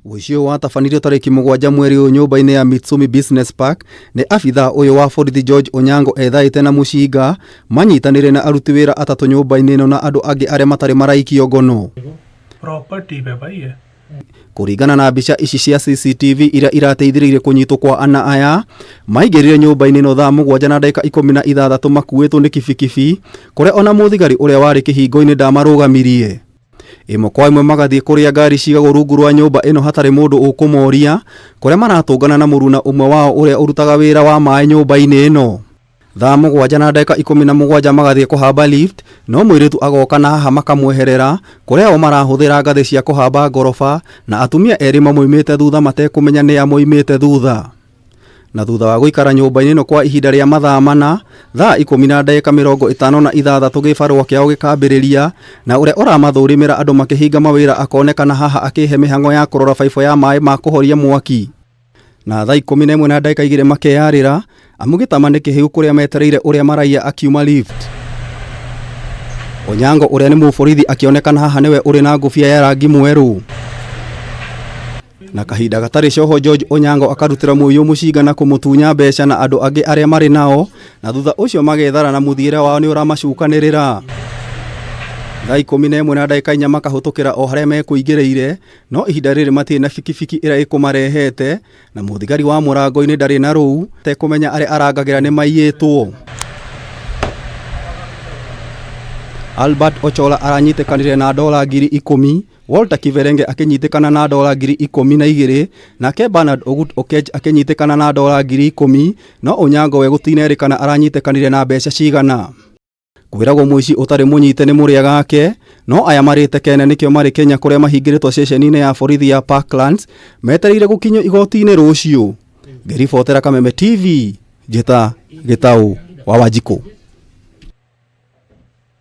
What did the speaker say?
Ucio watafanire tariki mugwanja mweri uyu nyumba-ini ya Mitsumi Business Park ni abithaa uyu wa borithi George Onyango ethaite na mucinga manyitaniire na aruti wira atatu nyumba-ini ino na andu angi aria matari maraikio ngono. Property bebaiye. Kuringana na mbica ici cia CCTV iria irateithiririe kunyitwo kwa ana aya maigirire nyumba-ini ino thaa mugwanja na ndagika 16 makuitwo ni kibikibi kuria ona muthigari uria wari kihingo-ini ndamarugamirie. Imwe kwa imwe magathie kuria ngari cigagwo rungu rwa nyumba ino hatari mundu ukumoria kuria maratungana na muruna umwe wao uria urutaga wira wa mai nyumba-ini ino. Thaa mugwanja na ndagika 17 magathie kuhamba lift no mwiritu agoka na haha makamweherera kuria o marahuthira ngathi cia kuhamba ngorofa na atumia eri mamoimite thutha matekumenya ni amoimite thutha. Na thutha wa guikara nyumba-ini ino kwa ihinda ria mathaa mana thaa 10:56 gibarua kiao gikambiriria na uria uramathurimira andu makihinga mawira akonekana haha akihe mihango ya kurora baibũ ya mai ma kuhoria mwaki. Na thaa 11:02 makeyarira amugitama ni kihiu kuria metereire uria maraiya akiuma lift. Onyango uria ni muborithi akionekana haha niwe uri na ngufia ya rangi mweru. Na kahinda gatari coho George Onyango akarutira muyo mucinga na kumutunya mbeca na andu angi aria mari nao na thutha ucio magethara na muthiire wao ni uramacukanirira. Thaa 11:04 makahutukira o haria mekuingiriire no ihinda riri matire na bikibiki ira ikumarehete na muthigari wa murango-ini ndari na ruu tekumenya aria arangagira ni maiyitwo. Albert Ochola aranyitikanire na $10,000, Walter Kiverenge akinyitikana na $12,000 nake Bernard Ogut Okech akinyitikana na $10,000 no Onyango we gutinerikana aranyitikanire na mbeca cigana. Kwiragwo muici utari munyite ni muria gake no aya marite kene nikio mari Kenya kuria mahingiritwo ceceni-ini ya borithi ya Parklands metereire gukinyo igoti-ini rucio. Ngiribotera Kameme TV, Njeta Gitau wa Wanjikũ.